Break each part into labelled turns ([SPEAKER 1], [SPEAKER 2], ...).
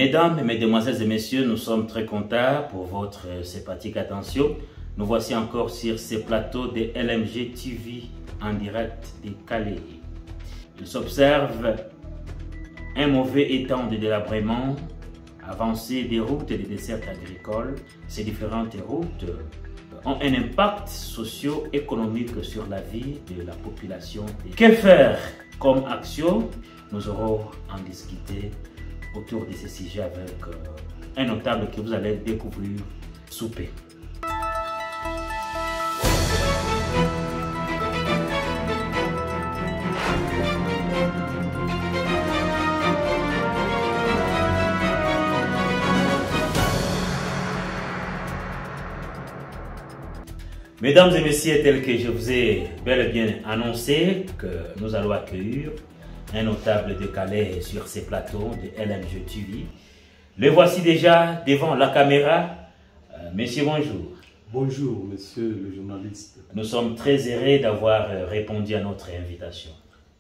[SPEAKER 1] Mesdames, mesdemoiselles et messieurs, nous sommes très contents pour votre sympathique attention. Nous voici encore sur ces plateaux de LMG TV en direct de Calais. Il s'observe un mauvais état de délabrement, avancée des routes et des dessertes agricoles. Ces différentes routes ont un impact socio-économique sur la vie de la population. Que faire comme action? Nous aurons en discuter autour de ce sujet avec un notable que vous allez découvrir sous peu. Mesdames et messieurs, tel que je vous ai bel et bien annoncé que nous allons accueillir un notable de Calais sur ces plateaux de LMG TV. Le voici déjà devant la caméra. Monsieur, bonjour.
[SPEAKER 2] Bonjour, monsieur le journaliste.
[SPEAKER 1] Nous sommes très heureux d'avoir répondu à notre invitation.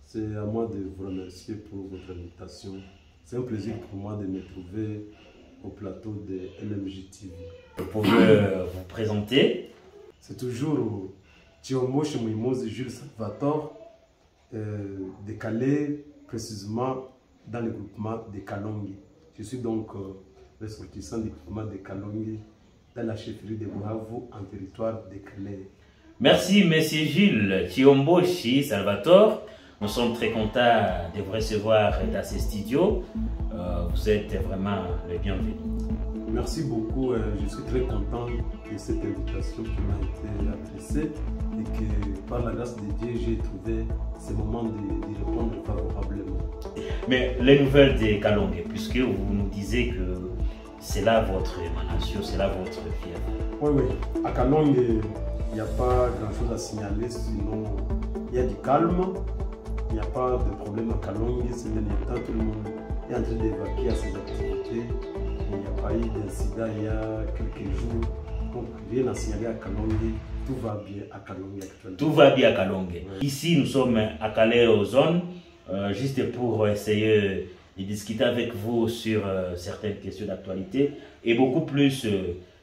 [SPEAKER 2] C'est à moi de vous remercier pour votre invitation. C'est un plaisir pour moi de me trouver au plateau de LMG TV.
[SPEAKER 1] Vous pouvez vous présenter?
[SPEAKER 2] C'est toujours Thiombo Chemouimoz Jules Salvatore de Calais, précisément dans le groupement de Kalongi. Je suis donc ressortissant du groupement de Kalongi dans la chefferie de Buhavu en territoire de Calais.
[SPEAKER 1] Merci, monsieur Jules Thiombo Salvatore. Nous sommes très contents de vous recevoir dans ces studios. Vous êtes vraiment le bienvenu.
[SPEAKER 2] Merci beaucoup. Je suis très content de cette invitation qui m'a été adressée et que par la grâce de Dieu, j'ai trouvé ce moment de répondre favorablement. Mais
[SPEAKER 1] les nouvelles de Kalongi, puisque vous nous disiez que c'est là votre émanation, c'est là votre fièvre.
[SPEAKER 2] Oui, oui. À Kalongi, il n'y a pas grand-chose à signaler, sinon il y a du calme. Il n'y a pas de problème à Kalongi. C'est bien temps, tout le monde est en train d'évacuer à ses activités. Il n'y a pas eu d'incident il y a quelques jours. Donc rien à signaler à Kalongi. Tout va bien à Kalongi actuellement.
[SPEAKER 1] Tout va bien à Kalongi. Ouais. Ici, nous sommes à Calais aux zones, juste pour essayer de discuter avec vous sur certaines questions d'actualité et beaucoup plus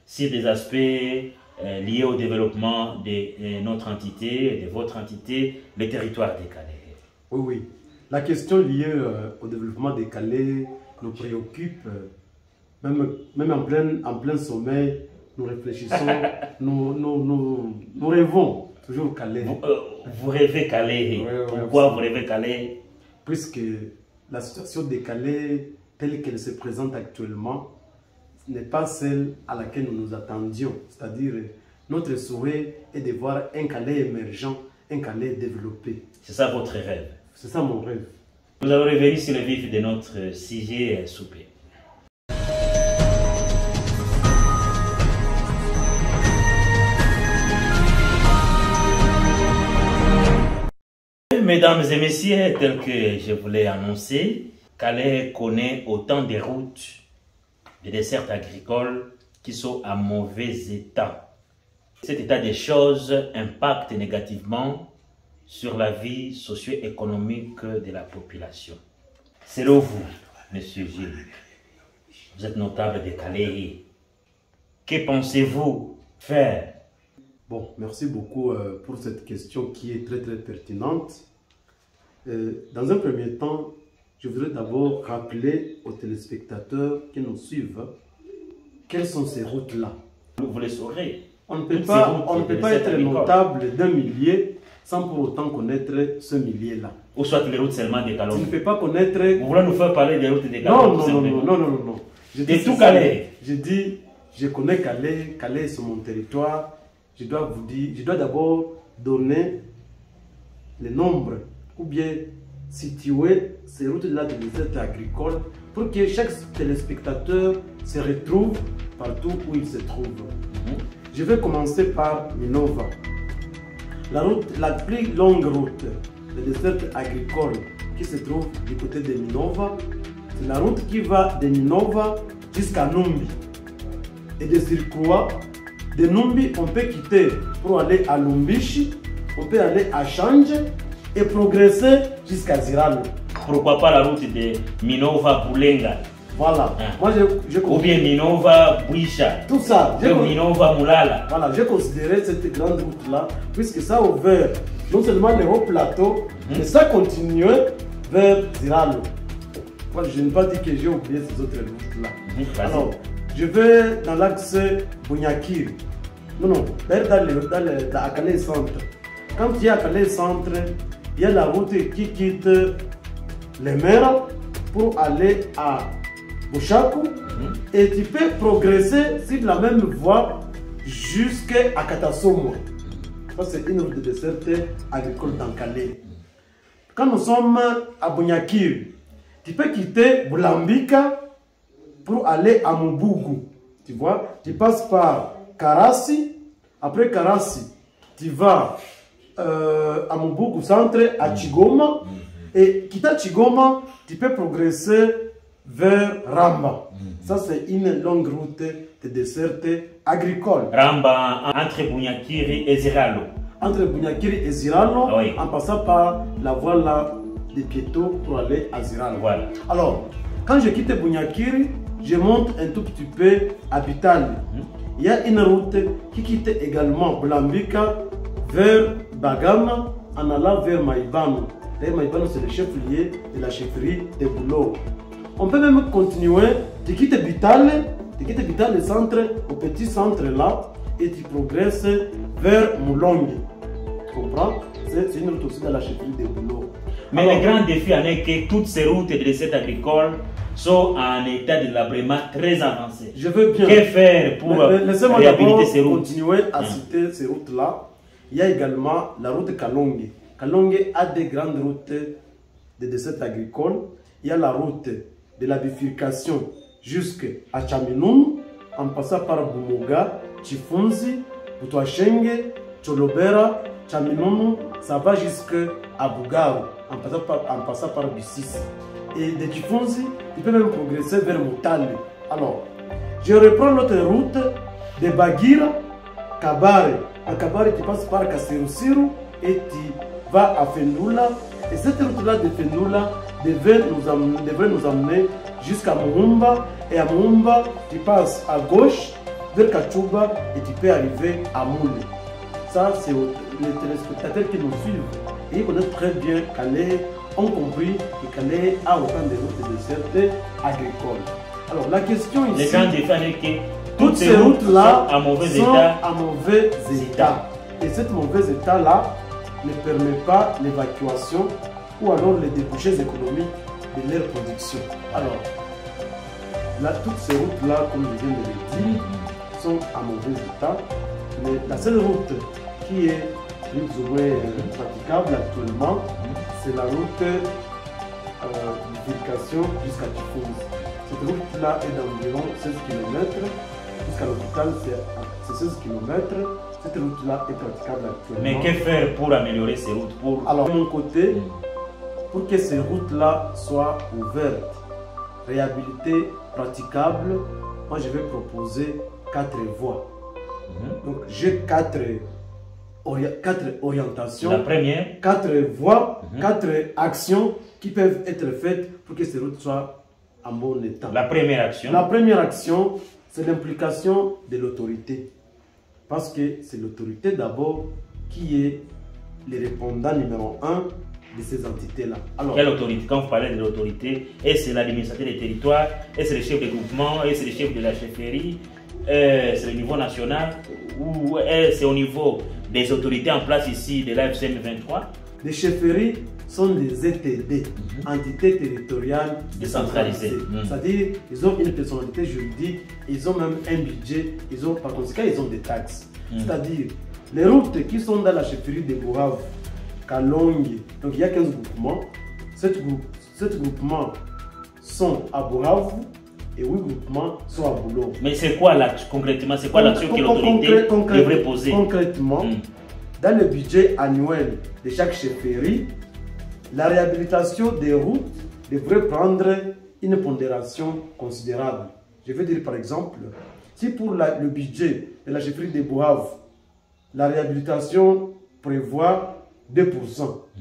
[SPEAKER 1] sur des aspects liés au développement de notre entité, de votre entité, le territoire de Calais.
[SPEAKER 2] Oui, oui. La question liée au développement de Calais nous préoccupe. Même en plein sommeil, nous réfléchissons, nous rêvons toujours Calais.
[SPEAKER 1] Vous rêvez Calais. Oui, pourquoi vous rêvez Calais?
[SPEAKER 2] Puisque la situation de Calais, telle qu'elle se présente actuellement, n'est pas celle à laquelle nous nous attendions. C'est-à-dire, notre souhait est de voir un Calais émergent, un Calais développé.
[SPEAKER 1] C'est ça votre rêve?
[SPEAKER 2] C'est ça mon rêve.
[SPEAKER 1] Nous allons revenir sur le vif de notre sujet souper. Mesdames et messieurs, tel que je vous l'ai annoncé, Calais connaît autant de routes, de dessertes agricoles qui sont à mauvais état. Cet état des choses impacte négativement sur la vie socio-économique de la population. Selon vous, monsieur Gilles, vous êtes notable de Calais. Que pensez-vous faire?
[SPEAKER 2] Bon, merci beaucoup pour cette question qui est très pertinente. Dans un premier temps, je voudrais d'abord rappeler aux téléspectateurs qui nous suivent quelles sont ces routes-là.
[SPEAKER 1] Vous les saurez.
[SPEAKER 2] On ne peut pas être notable d'un millier sans pour autant connaître ce millier-là.
[SPEAKER 1] Ou soit les routes seulement des Kalongi.
[SPEAKER 2] Tu ne peux pas connaître...
[SPEAKER 1] Vous voulez nous faire parler des routes des Kalongi?
[SPEAKER 2] Non.
[SPEAKER 1] De tout Calais.
[SPEAKER 2] Je dis, je connais Calais, Calais c'est mon territoire. Je dois vous dire, je dois d'abord donner le nombre ou bien situer ces routes-là de desserte agricole pour que chaque téléspectateur se retrouve partout où il se trouve. Je vais commencer par Minova. La plus longue route de desserte agricole qui se trouve du côté de Minova, c'est la route qui va de Minova jusqu'à Numbi. Et de Circoua, de Numbi, on peut quitter pour aller à Lumbishi, on peut aller à Change et progresser jusqu'à Ziralo.
[SPEAKER 1] Pourquoi pas la route de Minova-Boulenga?
[SPEAKER 2] Voilà. Moi,
[SPEAKER 1] Ou bien Minova Bouicha.
[SPEAKER 2] Tout ça.
[SPEAKER 1] Minova Moulala.
[SPEAKER 2] Voilà, j'ai considéré cette grande route-là, puisque ça a ouvert non seulement les hauts plateaux, mais ça continuait vers Ziralo. Moi, je n'ai pas dit que j'ai oublié ces autres routes-là. Alors, je vais dans l'axe Bunyakiri. Non, dans à Calais Centre. Quand il y a à Calais Centre, il y a la route qui quitte les mers pour aller à Bouchakou. Et tu peux progresser sur la même voie jusqu'à Katasomo. Ça, c'est une route de desserte agricole dans Calais. Quand nous sommes à Bunyakiri, tu peux quitter Boulambika pour aller à Mubugu. Tu vois, tu passes par Karasi. Après Karasi, tu vas à Mubugu centre, à Chigoma. Et quitter Chigoma, tu peux progresser vers Ramba. Ça, c'est une longue route de desserte agricole.
[SPEAKER 1] Ramba entre Bunyakiri et Ziralo.
[SPEAKER 2] Entre Bunyakiri et Ziralo,
[SPEAKER 1] oui.
[SPEAKER 2] En passant par la voie là des piétons pour aller à Ziralo.
[SPEAKER 1] Voilà.
[SPEAKER 2] Alors, quand je quitte Bunyakiri, je monte un tout petit peu à Bitali. Il y a une route qui quitte également Blambika vers Bagama en allant vers Maïbano. D'ailleurs, Maïbano, c'est le chef-lieu de la chefferie de Boulot. On peut même continuer, tu quittes Bitale, le centre, au petit centre là, et tu progresses vers Moulongi. Tu comprends? C'est une route aussi dans la chefferie de Boulot.
[SPEAKER 1] Mais alors, le grand défi en est que toutes ces routes de recettes agricoles sont en état de délabrement très avancé.
[SPEAKER 2] Je veux bien.
[SPEAKER 1] Que faire pour réhabiliter ces routes?
[SPEAKER 2] Continuer à citer ces routes-là. Il y a également la route Kalonge. Kalonge a des grandes routes de recettes agricoles. Il y a la route de la bifurcation jusqu'à Chaminoun, en passant par Bumoga, Chifunzi, Butwashenge, Cholobera, Chaminoun, ça va jusqu'à Bougaou, en passant par Bissis. Et de Chifunzi, il peut même progresser vers Moutali. Alors, je reprends l'autre route de Bagira, Kabare. À Kabare, tu passes par Kassirusiru et tu vas à Fendoula. Et cette route-là de Fendoula devrait nous amener jusqu'à Moumba. Et à Moumba, tu passes à gauche vers Kachuba et tu peux arriver à Moule. Ça, c'est les téléspectateurs qui nous suivent et ils connaissent très bien Calais, ont compris que Calais a autant de routes de desserte agricoles. Alors, la question ici,
[SPEAKER 1] les gens défendent que
[SPEAKER 2] toutes ces routes-là
[SPEAKER 1] sont en mauvais
[SPEAKER 2] état. Et ce mauvais état-là ne permet pas l'évacuation ou alors les débouchés économiques de leur production. Alors, là, toutes ces routes-là, comme je viens de le dire, sont en mauvais état. Mais la seule route qui est plus ou moins praticable actuellement, c'est la route bifurcation jusqu'à Tifouz. Cette route-là est d'environ 16 km. Jusqu'à l'hôpital, c'est 16 km. Cette route-là est praticable actuellement.
[SPEAKER 1] Mais que faire pour améliorer ces routes?
[SPEAKER 2] Alors, de mon côté, pour que ces routes-là soient ouvertes, réhabilitées, praticables, moi je vais proposer 4 voies. Donc j'ai 4 orientations.
[SPEAKER 1] La première,
[SPEAKER 2] 4 voies, 4 actions qui peuvent être faites pour que ces routes soient en bon état.
[SPEAKER 1] La première action.
[SPEAKER 2] La première action, c'est l'implication de l'autorité. Parce que c'est l'autorité d'abord qui est le répondant numéro 1 de ces entités-là. Alors,
[SPEAKER 1] quelle autorité? Quand vous parlez de l'autorité, est-ce l'administrateur des territoires, est-ce le chef de groupement, est-ce le chef de la chefferie, c'est le niveau national ou est-ce au niveau des autorités en place ici de l'AFCM 23?
[SPEAKER 2] Les chefferies sont des ETD, entités territoriales décentralisées. C'est-à-dire ils ont une personnalité juridique, ils ont même un budget, par conséquent ils ont des taxes. C'est-à-dire les routes qui sont dans la chefferie de Bourav, Kalongi, donc il y a 15 groupements. 7 groupements sont à Bourav et 8 groupements sont à Boulot.
[SPEAKER 1] Mais c'est quoi concrètement, c'est quoi l'action que l'autorité devrait poser?
[SPEAKER 2] Concrètement, dans le budget annuel de chaque chefferie, la réhabilitation des routes devrait prendre une pondération considérable. Je veux dire par exemple, si pour le budget de la chefferie de Bourav, la réhabilitation prévoit 2%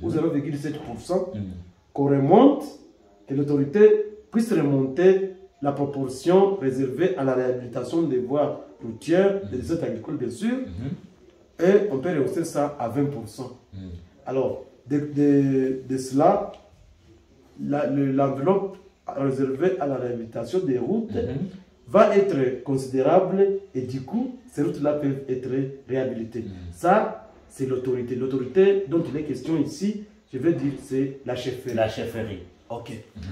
[SPEAKER 2] ou 0,7%, qu'on remonte, que l'autorité puisse remonter la proportion réservée à la réhabilitation des voies routières, des dessertes agricoles bien sûr, et on peut rehausser ça à 20%. Alors, de cela, l'enveloppe réservée à la réhabilitation des routes va être considérable et du coup, ces routes-là peuvent être réhabilitées. Ça, c'est l'autorité. L'autorité dont il est question ici, je vais dire, c'est la chefferie.
[SPEAKER 1] La chefferie.
[SPEAKER 2] Ok.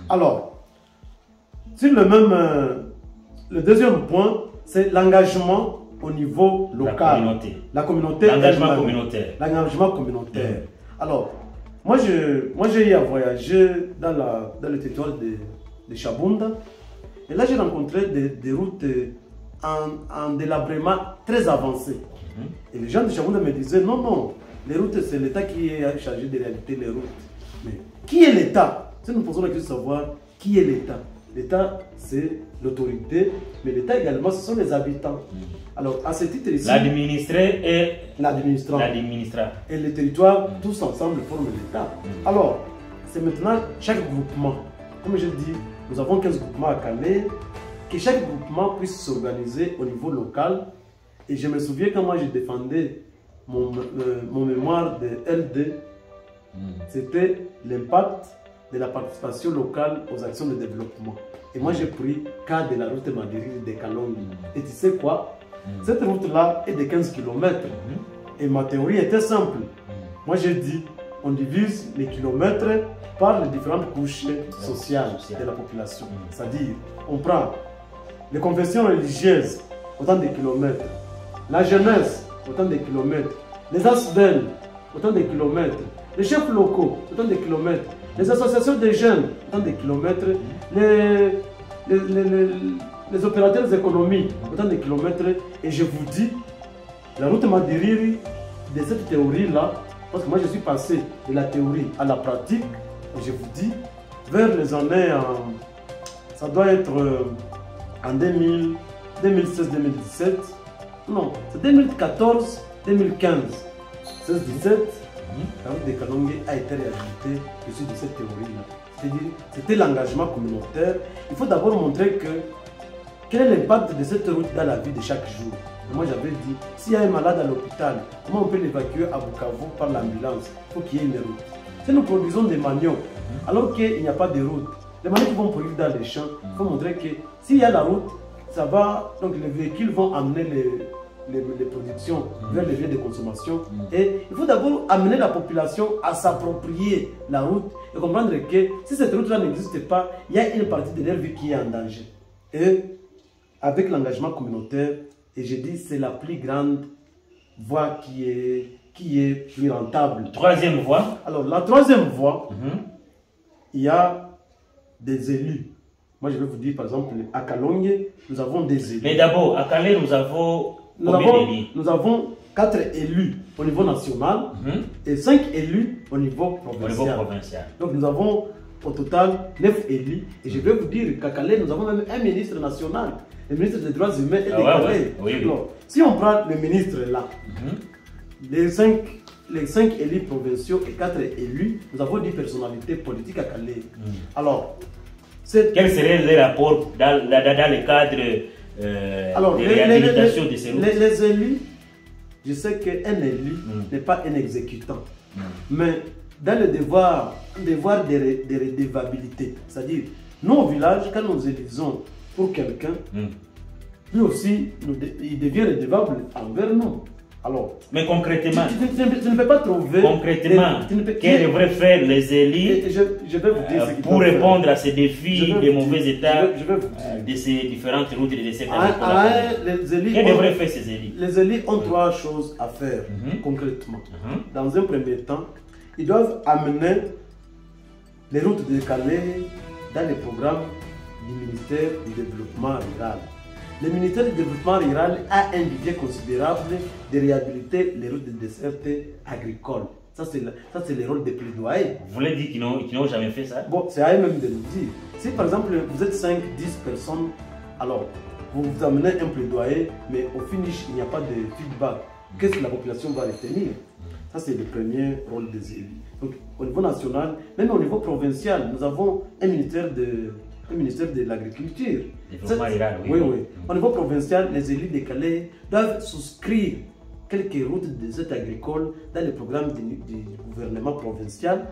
[SPEAKER 2] Alors, sur le deuxième point, c'est l'engagement au niveau local. La communauté.
[SPEAKER 1] L'engagement communautaire.
[SPEAKER 2] L'engagement communautaire. Alors, moi j'ai eu à voyager dans le territoire de Chabunda. Et là, j'ai rencontré des routes en délabrement très avancé. Et les gens de Chabunda me disaient, non, non, les routes, c'est l'État qui est chargé de réaliser les routes. Mais qui est l'État? Si nous posons la question de savoir qui est l'État. L'État, c'est l'autorité, mais l'État également, ce sont les habitants. Alors, à ce titre ici...
[SPEAKER 1] L'administré et
[SPEAKER 2] l'administrant. Et les territoires, tous ensemble, forment l'État. Alors, c'est maintenant chaque groupement. Comme je dis, nous avons 15 groupements à Calais. Que chaque groupement puisse s'organiser au niveau local. Et je me souviens quand moi, je défendais mon mémoire de LD, c'était l'impact de la participation locale aux actions de développement. Et moi, j'ai pris cas de la route Madiri de Kalongi. Et tu sais quoi? Cette route-là est de 15 km. Et ma théorie était simple. Moi, j'ai dit, on divise les kilomètres par les différentes couches sociales de la population. C'est-à-dire, on prend les confessions religieuses, autant de kilomètres. La jeunesse, autant de kilomètres. Les ASBEL, autant de kilomètres. Les chefs locaux, autant de kilomètres. Les associations des jeunes, autant de kilomètres. Les opérateurs économiques, autant de kilomètres. Et je vous dis, la route Madiriri, de cette théorie-là, parce que moi je suis passé de la théorie à la pratique, et je vous dis, vers les années, ça doit être en 2016-2017, non, c'est 2014-2015, 16-17, la route de Kalongi a été réhabilitée dessus de cette théorie-là. C'est-à-dire, c'était l'engagement communautaire. Il faut d'abord montrer quel est l'impact de cette route dans la vie de chaque jour. Et moi j'avais dit, s'il y a un malade à l'hôpital, comment on peut l'évacuer à Bukavu par l'ambulance? Il faut qu'il y ait une route. Si nous produisons des maniocs, alors qu'il n'y a pas de route, les maniocs qui vont produire dans les champs, il faut montrer que s'il y a la route, ça va, donc les véhicules vont amener les productions vers les lieux de consommation. Et il faut d'abord amener la population à s'approprier la route et comprendre que si cette route-là n'existe pas, il y a une partie de leur vie qui est en danger. Et avec l'engagement communautaire, et je dis c'est la plus grande voie qui est plus rentable.
[SPEAKER 1] Troisième voie.
[SPEAKER 2] Alors la troisième voie, il y a des élus. Moi je vais vous dire par exemple à Kalongi, nous avons des élus.
[SPEAKER 1] Mais d'abord, à Calais, nous avons
[SPEAKER 2] nous avons 4 élus au niveau national et 5 élus au niveau provincial. Donc nous avons au total 9 élus. Et je vais vous dire qu'à Calais, nous avons même un ministre national, le ministre des droits humains et des Calais. Alors, si on prend le ministre là, les 5 élus provinciaux et 4 élus, nous avons 10 personnalités politiques à Calais. Alors,
[SPEAKER 1] quel serait le rapport dans le cadre de réhabilitation de ces routes?
[SPEAKER 2] Les élus, je sais qu'un élu n'est pas un exécutant, mais dans le devoir de redevabilité, c'est-à-dire, nous au village, quand nous élisons pour quelqu'un, lui aussi, il devient redevable envers nous. Alors,
[SPEAKER 1] mais concrètement,
[SPEAKER 2] tu ne peux pas trouver.
[SPEAKER 1] Concrètement, qu'est-ce que devraient faire les élus
[SPEAKER 2] je vais vous dire
[SPEAKER 1] pour répondre à ces défis des mauvais états de ces différentes routes et de ces Qu'est-ce que devraient faire ces élus?
[SPEAKER 2] Les élus ont 3 choses à faire concrètement. Dans un premier temps, ils doivent amener les routes de Calais dans les programmes du ministère du développement rural. Le ministère du développement rural a un budget considérable de réhabiliter les routes de desserte agricole. Ça, c'est le rôle des plaidoyers.
[SPEAKER 1] Vous voulez dire qu'ils n'ont jamais fait ça?
[SPEAKER 2] Bon, c'est à eux-mêmes de nous dire. Si par exemple vous êtes 5, 10 personnes, alors vous amenez un plaidoyer, mais au finish, il n'y a pas de feedback. Qu'est-ce que la population va retenir? Ça, c'est le premier rôle des élus. Donc, au niveau national, même au niveau provincial, nous avons un ministère le ministère de l'Agriculture.
[SPEAKER 1] Développement rural, oui.
[SPEAKER 2] Oui, oui. Au niveau provincial, les élus de Calais doivent souscrire quelques routes des aides agricoles dans le programme du gouvernement provincial.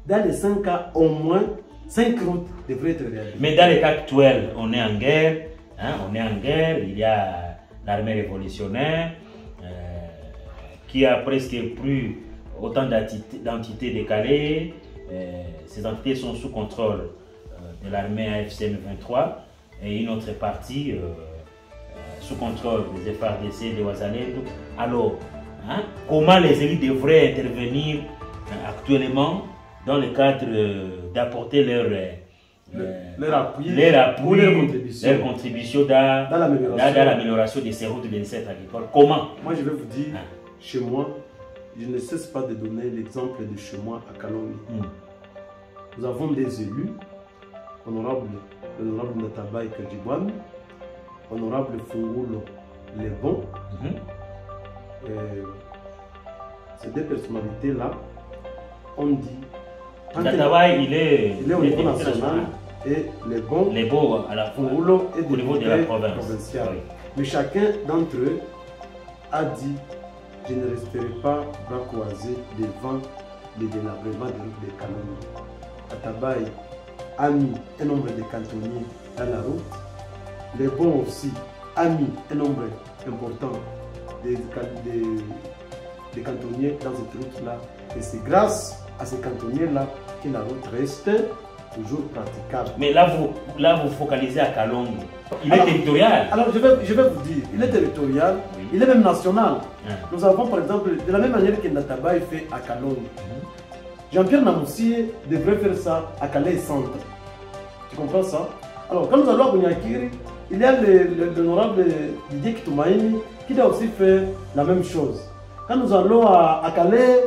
[SPEAKER 2] Dans les 5 cas, au moins 5 routes devraient être réalisées.
[SPEAKER 1] Mais dans le cas actuel, on est en guerre. Hein, on est en guerre. Il y a l'armée révolutionnaire qui a presque plus autant d'entités de Calais. Ces entités sont sous contrôle de l'armée AFCM 23 et une autre partie sous contrôle des FARDC de Ouazalendo. Alors, hein, comment les élus devraient intervenir actuellement dans le cadre d'apporter leur appui, leur contribution dans l'amélioration de ces routes de l'INSET agricole? Comment?
[SPEAKER 2] Moi, je vais vous dire, hein, chez moi, je ne cesse pas de donner l'exemple de chez moi à Kalongi. Nous avons des élus, l'honorable Natabaye Kadjibouane, honorable Fungulo Lebon. Ces deux personnalités-là ont dit...
[SPEAKER 1] Natabaye, il est
[SPEAKER 2] au niveau national et Lebon Fungulo est au niveau de la province. Oui. Mais chacun d'entre eux a dit: je ne resterai pas bras croisés devant le délabrement des routes de Kalongi. Natabaye a mis un nombre de cantonniers dans la route. Les bons aussi a mis un nombre important de cantonniers dans cette route-là. Et c'est grâce à ces cantonniers-là que la route reste toujours praticable.
[SPEAKER 1] Mais là, vous focalisez à Kalongi. Il est territorial.
[SPEAKER 2] Alors, je vais vous dire, il est territorial, oui. Il est même national. Nous avons, par exemple, de la même manière que Natabaye fait à Kalongi, Jean-Pierre Namoussie devrait faire ça à Calais Centre. Tu comprends ça? Alors, quand nous allons à Bunyakiri, il y a l'honorable Didier Kitoumaïni qui doit aussi faire la même chose. Quand nous allons à Calais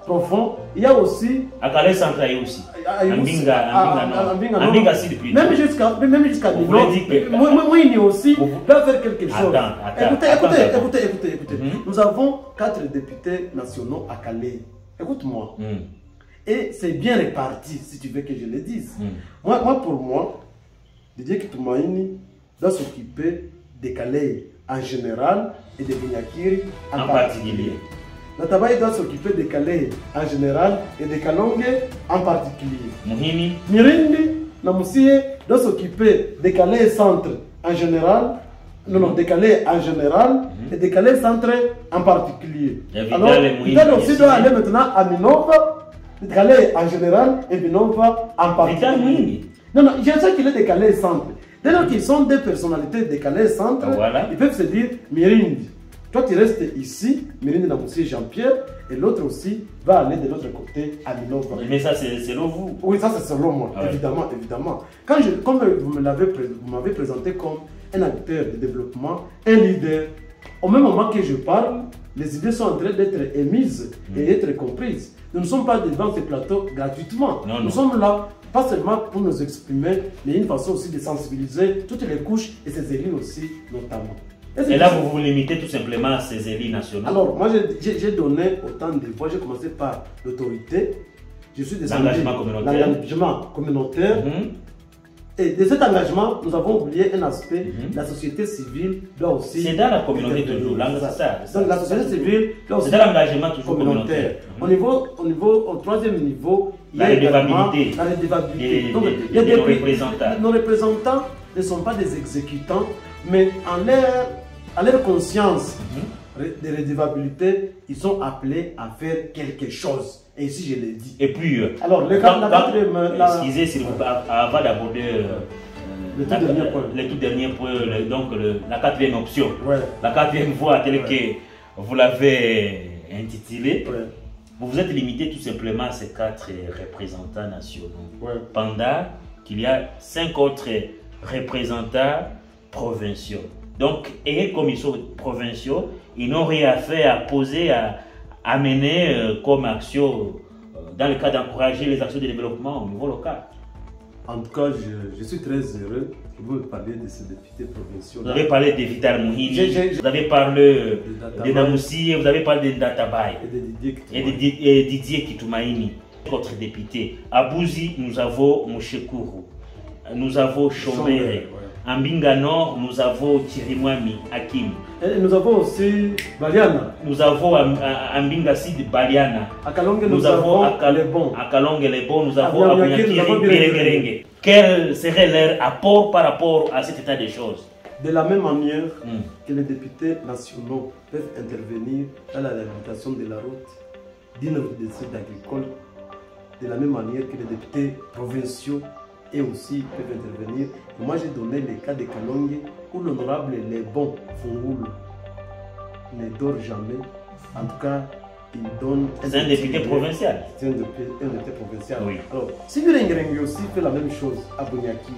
[SPEAKER 2] Profond, il y a aussi...
[SPEAKER 1] À Calais Centre, il y a aussi.
[SPEAKER 2] Ambinga Sud. Même jusqu'à Nino, Mouini aussi doit faire quelque chose. Écoutez. Nous avons 4 députés nationaux à Calais. Écoute-moi. Et c'est bien réparti, si tu veux que je le dise. Pour moi, Didier Kitoumaïni doit s'occuper de Calais en général et de Bunyakiri en particulier. Natabaye doit s'occuper de Calais en général et de Kalongi en particulier. Mirindi Namoussie doit s'occuper de Calais Centre en général, de Calais en général et de Calais Centre en particulier. Alors, il aussi doit aller maintenant à Minova, de Calais en général et Minova en particulier. Non, je sais qu'il est de Calais Centre. Dès lors qu'ils sont des personnalités de Calais Centre, ils peuvent se dire: Mirindi, toi tu restes ici, Mirindi Namoussie Jean-Pierre, et l'autre aussi va aller de l'autre côté à Minova.
[SPEAKER 1] Mais ça c'est selon vous?
[SPEAKER 2] Oui, ça c'est selon moi, évidemment. Comme vous m'avez présenté comme un acteur de développement, un leader, au même moment que je parle, les idées sont en train d'être émises et être comprises. Nous ne sommes pas devant ces plateaux gratuitement. Nous sommes là pas seulement pour nous exprimer, mais une façon aussi de sensibiliser toutes les couches et ces élus aussi notamment.
[SPEAKER 1] Et là, vous vous limitez tout simplement à ces élus nationaux?
[SPEAKER 2] Alors, moi, j'ai donné autant de voix. J'ai commencé par l'autorité. Je suis descendu l'engagement communautaire. Et de cet engagement, nous avons oublié un aspect. La société civile doit aussi...
[SPEAKER 1] C'est dans la communauté toujours.
[SPEAKER 2] Donc, la société civile doit aussi...
[SPEAKER 1] C'est dans l'engagement toujours communautaire.
[SPEAKER 2] Au troisième niveau, il y a également la redevabilité. Donc, il y a des représentants. Nos représentants ne sont pas des exécutants, mais à leur conscience de redevabilité, ils sont appelés à faire quelque chose. Et ici, je l'ai dit.
[SPEAKER 1] Et puis,
[SPEAKER 2] alors,
[SPEAKER 1] excusez s'il vous plaît, avant d'aborder le tout dernier point, donc la quatrième option, la quatrième voie telle que vous l'avez intitulée, vous vous êtes limité tout simplement à ces 4 représentants nationaux. Pendant qu'il y a 5 autres représentants provinciaux. Donc, et comme ils sont provinciaux, ils n'ont rien à faire, à poser, à mener comme action dans le cas d'encourager les actions de développement au niveau local.
[SPEAKER 2] En tout cas, je suis très heureux que vous me parliez de ces députés provinciaux.
[SPEAKER 1] Vous avez parlé de Vital Mouhini, vous avez parlé de Namoussie, vous avez parlé de Natabaye et de Didier Kitoumaïni, votre député. À Bouzi, nous avons Mouché Kourou. nous avons Chombere. En Mbinga Nord, nous avons Chirimwami, Hakim.
[SPEAKER 2] Et nous avons aussi Baliana.
[SPEAKER 1] Nous avons à Mbinga Sud, Baliana.
[SPEAKER 2] À Kalonge,
[SPEAKER 1] nous avons
[SPEAKER 2] Lebon.
[SPEAKER 1] À Kalonge, Lebon, nous avons à Bounyakiri, Quel serait leur apport par rapport à cet état des choses?
[SPEAKER 2] De la même manière que les députés nationaux peuvent intervenir dans la réhabilitation de la route d'une des sites agricoles, de la même manière que les députés provinciaux et aussi peuvent intervenir. Et moi j'ai donné le cas de Kalonge où l'honorable Lebon Fungoulou ne dort jamais. En tout cas, il donne...
[SPEAKER 1] C'est un député provincial.
[SPEAKER 2] C'est un député provincial.
[SPEAKER 1] Oui.
[SPEAKER 2] Alors, si Birengereng aussi fait la même chose à Bounyakiri,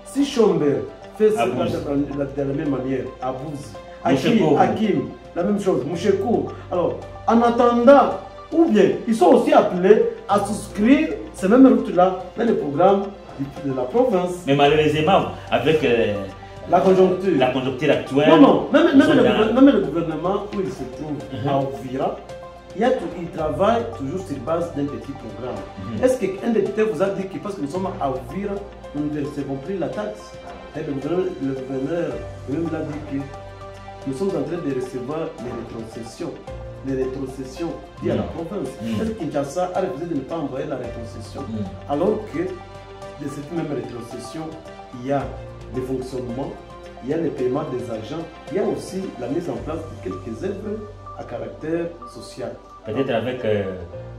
[SPEAKER 2] si Chomber fait de la même manière à Bouzi, Hakim, la même chose, Mouchekou. Alors, en attendant, ou bien, ils sont aussi appelés à souscrire ces mêmes routes-là dans le programme de la province.
[SPEAKER 1] Mais malheureusement, avec
[SPEAKER 2] la conjoncture
[SPEAKER 1] actuelle...
[SPEAKER 2] Non, même le gouvernement où il se trouve, à Ouvira, il travaille toujours sur base d'un petit programme. Est-ce qu'un député vous a dit que parce que nous sommes à Ouvira, nous ne recevons plus la taxe? Et le gouverneur lui-même l'a dit que nous sommes en train de recevoir les rétrocessions liées à la province. Est-ce que Kinshasa a refusé de ne pas envoyer la rétrocession? Alors que de cette même rétrocession, il y a des fonctionnements, il y a le paiement des agents, il y a aussi la mise en place de quelques œuvres à caractère social.
[SPEAKER 1] Peut-être avec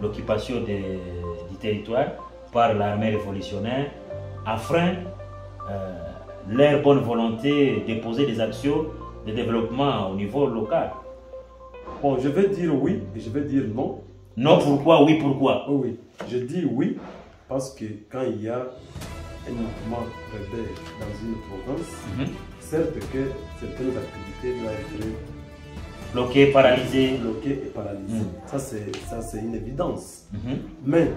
[SPEAKER 1] l'occupation du territoire par l'armée révolutionnaire, afin leur bonne volonté de poser des actions de développement au niveau local.
[SPEAKER 2] Bon, je vais dire oui et je vais dire non.
[SPEAKER 1] Non, pourquoi? Oui, pourquoi?
[SPEAKER 2] Oui, je dis oui parce que quand il y a un mouvement rebelle dans une province, certes que certaines activités doivent être
[SPEAKER 1] bloquées, paralysées.
[SPEAKER 2] Bloquées et paralysées. Ça, c'est une évidence. Mais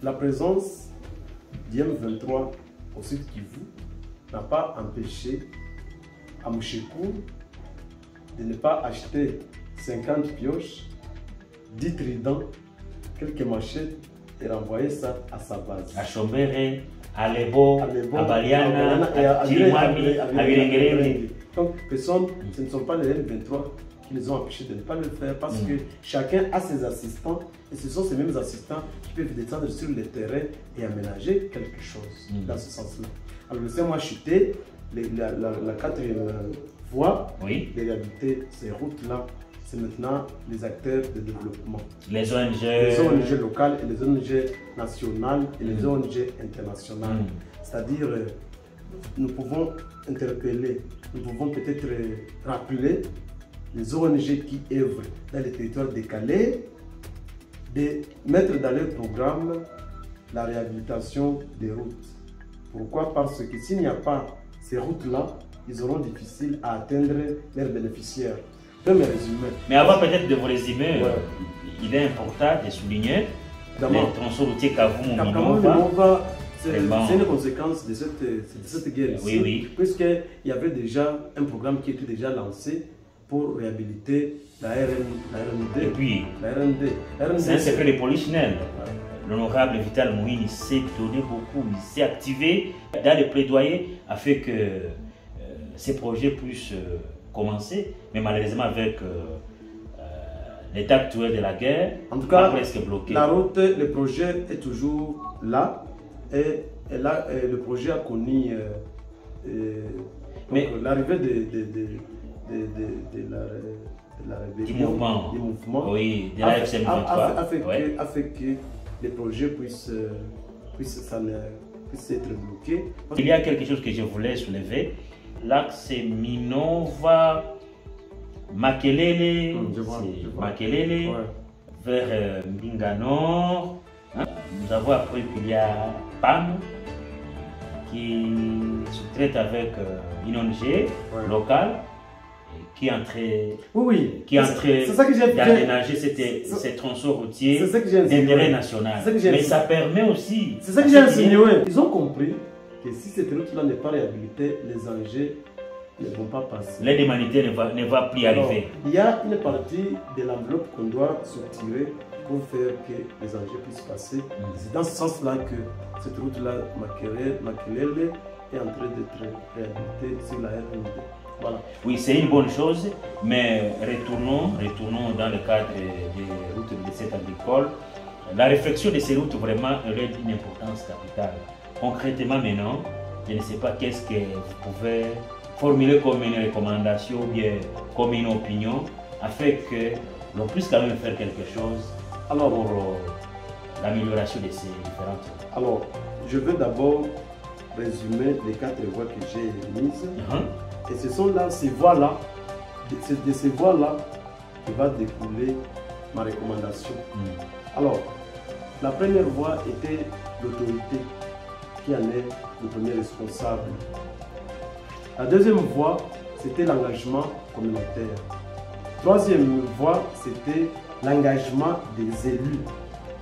[SPEAKER 2] la présence du M23 au sud Kivu n'a pas empêché à Mouchekou de ne pas acheter 50 pioches, 10 tridents, quelques machettes et renvoyer ça à sa base.
[SPEAKER 1] À Chombere, à Lebo, à Baliana, à Chirimwami, à Birengereng.
[SPEAKER 2] Donc, ce ne sont pas les M23 qui les ont empêchés de ne pas le faire parce que chacun a ses assistants et ce sont ces mêmes assistants qui peuvent descendre sur le terrain et aménager quelque chose dans ce sens-là. Alors, laissez-moi chuter la quatrième voie de réhabiliter ces routes-là. C'est maintenant les acteurs de développement.
[SPEAKER 1] Les ONG.
[SPEAKER 2] Les ONG locales et les ONG nationales et les ONG internationales. C'est-à-dire, nous pouvons interpeller, nous pouvons peut-être rappeler les ONG qui œuvrent dans les territoires décalés, de mettre dans leur programme la réhabilitation des routes. Pourquoi? Parce que s'il n'y a pas ces routes-là, ils auront difficile à atteindre leurs bénéficiaires.
[SPEAKER 1] Mais avant peut-être de vous résumer, il est important de souligner le tronçon routier Kavumu-Minova.
[SPEAKER 2] C'est une conséquence de cette guerre ici, puisqu'il y avait déjà un programme qui était déjà lancé pour réhabiliter la RND.
[SPEAKER 1] Et puis, c'est un secret de polichinelle. L'honorable Vital Mouini s'est donné beaucoup, il s'est activé dans les plaidoyers afin que ces projets puissent commencer, mais malheureusement avec l'état actuel de la guerre,
[SPEAKER 2] en tout cas,
[SPEAKER 1] presque bloqué.
[SPEAKER 2] La route, le projet est toujours là et là, le projet a connu l'arrivée de la rébellion, du mouvement,
[SPEAKER 1] oui, de la FM23,
[SPEAKER 2] a fait que les projets puissent être bloqués.
[SPEAKER 1] Il y a quelque chose que je voulais soulever. L'axe Minova, Makelele, Makelele, vers Mbinga Nord. Nous avons appris qu'il y a PAM qui se traite avec une ONG locale qui est en train d'aménager ces tronçons routiers d'intérêt national. Mais ça permet aussi...
[SPEAKER 2] C'est ça que j'ai insinué. Ils ont compris que si cette route-là n'est pas réhabilitée, les enjeux ne vont pas passer.
[SPEAKER 1] L'aide humanitaire ne va plus arriver.
[SPEAKER 2] Il y a une partie de l'enveloppe qu'on doit soutirer pour faire que les engins puissent passer. C'est dans ce sens-là que cette route-là, Makelele, est en train d'être réhabilitée sur la RND. Voilà.
[SPEAKER 1] Oui, c'est une bonne chose, mais retournons dans le cadre des routes de cette agricole. La réflexion de ces routes vraiment aurait une importance capitale. Concrètement maintenant, je ne sais pas qu'est-ce que vous pouvez formuler comme une recommandation ou bien comme une opinion afin que l'on puisse quand même faire quelque chose pour l'amélioration de ces différentes routes.
[SPEAKER 2] Alors, je vais d'abord résumer les 4 voies que j'ai mises. Et ce sont là, ces voies-là, de ces voies-là qui va découler ma recommandation. Alors, la première voie était l'autorité qui en est le premier responsable. La deuxième voie, c'était l'engagement communautaire. Troisième voie, c'était l'engagement des élus.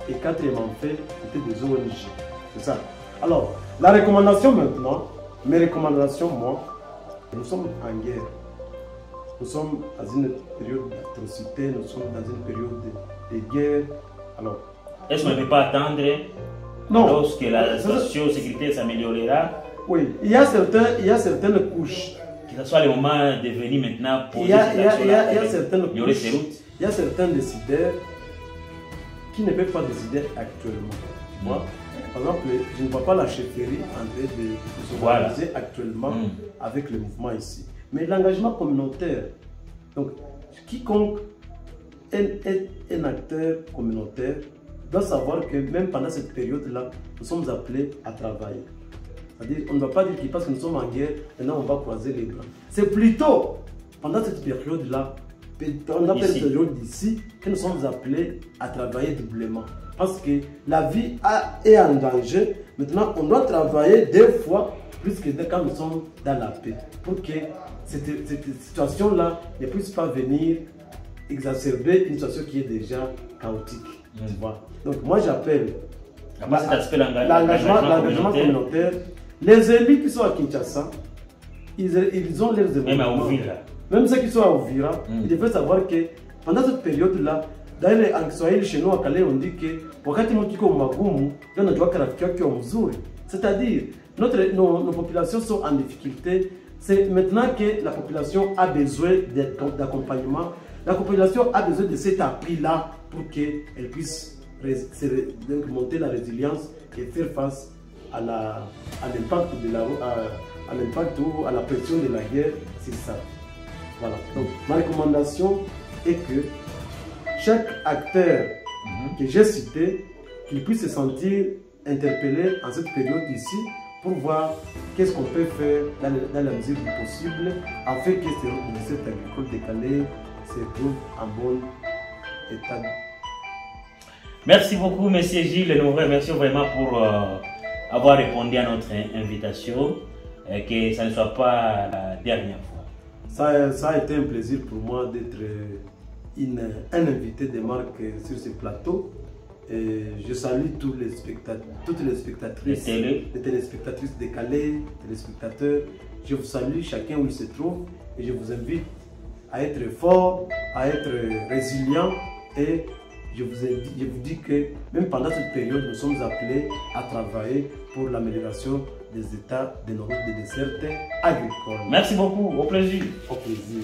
[SPEAKER 2] Et quatrième en fait, c'était des ONG. C'est ça. Alors, la recommandation maintenant, mes recommandations, moi, nous sommes en guerre. Nous sommes dans une période d'atrocité, nous sommes dans une période de guerre. Alors,
[SPEAKER 1] est-ce qu'on ne peut pas attendre lorsque la situation sécuritaire s'améliorera?
[SPEAKER 2] Oui, il y a certaines couches.
[SPEAKER 1] Que ce soit le moment de venir maintenant pour
[SPEAKER 2] il y a certains décideurs qui ne peuvent pas décider actuellement. Moi, par exemple, je ne vois pas la chefferie en train de se organiser actuellement avec le mouvement ici. Mais l'engagement communautaire, donc quiconque est un acteur communautaire doit savoir que même pendant cette période-là, nous sommes appelés à travailler. C'est-à-dire, on ne va pas dire que parce que nous sommes en guerre, maintenant on va croiser les bras. C'est plutôt pendant cette période-là, pendant cette période d'ici, que nous sommes appelés à travailler doublement. Parce que la vie est en danger. Maintenant, on doit travailler 2 fois plus que quand nous sommes dans la paix. Pour que cette situation-là ne puisse pas venir exacerber une situation qui est déjà chaotique. Donc moi j'appelle l'engagement communautaire. Les élus qui sont à Kinshasa, ils ont leurs événements. Même ceux qui sont à Ouvira, ils devraient savoir que pendant cette période-là, d'ailleurs en Kiswahili chez nous à Calais, on dit que wakati mtu iko magumu, ndio anajua rafiki yake mzuri. C'est-à-dire, nos populations sont en difficulté. C'est maintenant que la population a besoin d'accompagnement. La population a besoin de cet appui-là pour qu'elle puisse monter la résilience et faire face à l'impact ou à la pression de la guerre, c'est ça. Voilà. Donc, ma recommandation est que chaque acteur que j'ai cité, qu'il puisse se sentir interpellé en cette période ici pour voir qu'est-ce qu'on peut faire dans la mesure du possible afin que cette agricole décalée se trouve en bon état.
[SPEAKER 1] Merci beaucoup, M. Gilles. Nous vous remercions vraiment pour avoir répondu à notre invitation et que ça ne soit pas la dernière fois.
[SPEAKER 2] Ça a été un plaisir pour moi d'être un invité de marque sur ce plateau. Et je salue toutes les spectatrices, les téléspectatrices de Calais, téléspectateurs. Je vous salue chacun où il se trouve et je vous invite à être fort, à être résilient et je vous dis que même pendant cette période, nous sommes appelés à travailler pour l'amélioration des états de nos routes de desserte agricoles.
[SPEAKER 1] Merci beaucoup, au plaisir.
[SPEAKER 2] Au plaisir.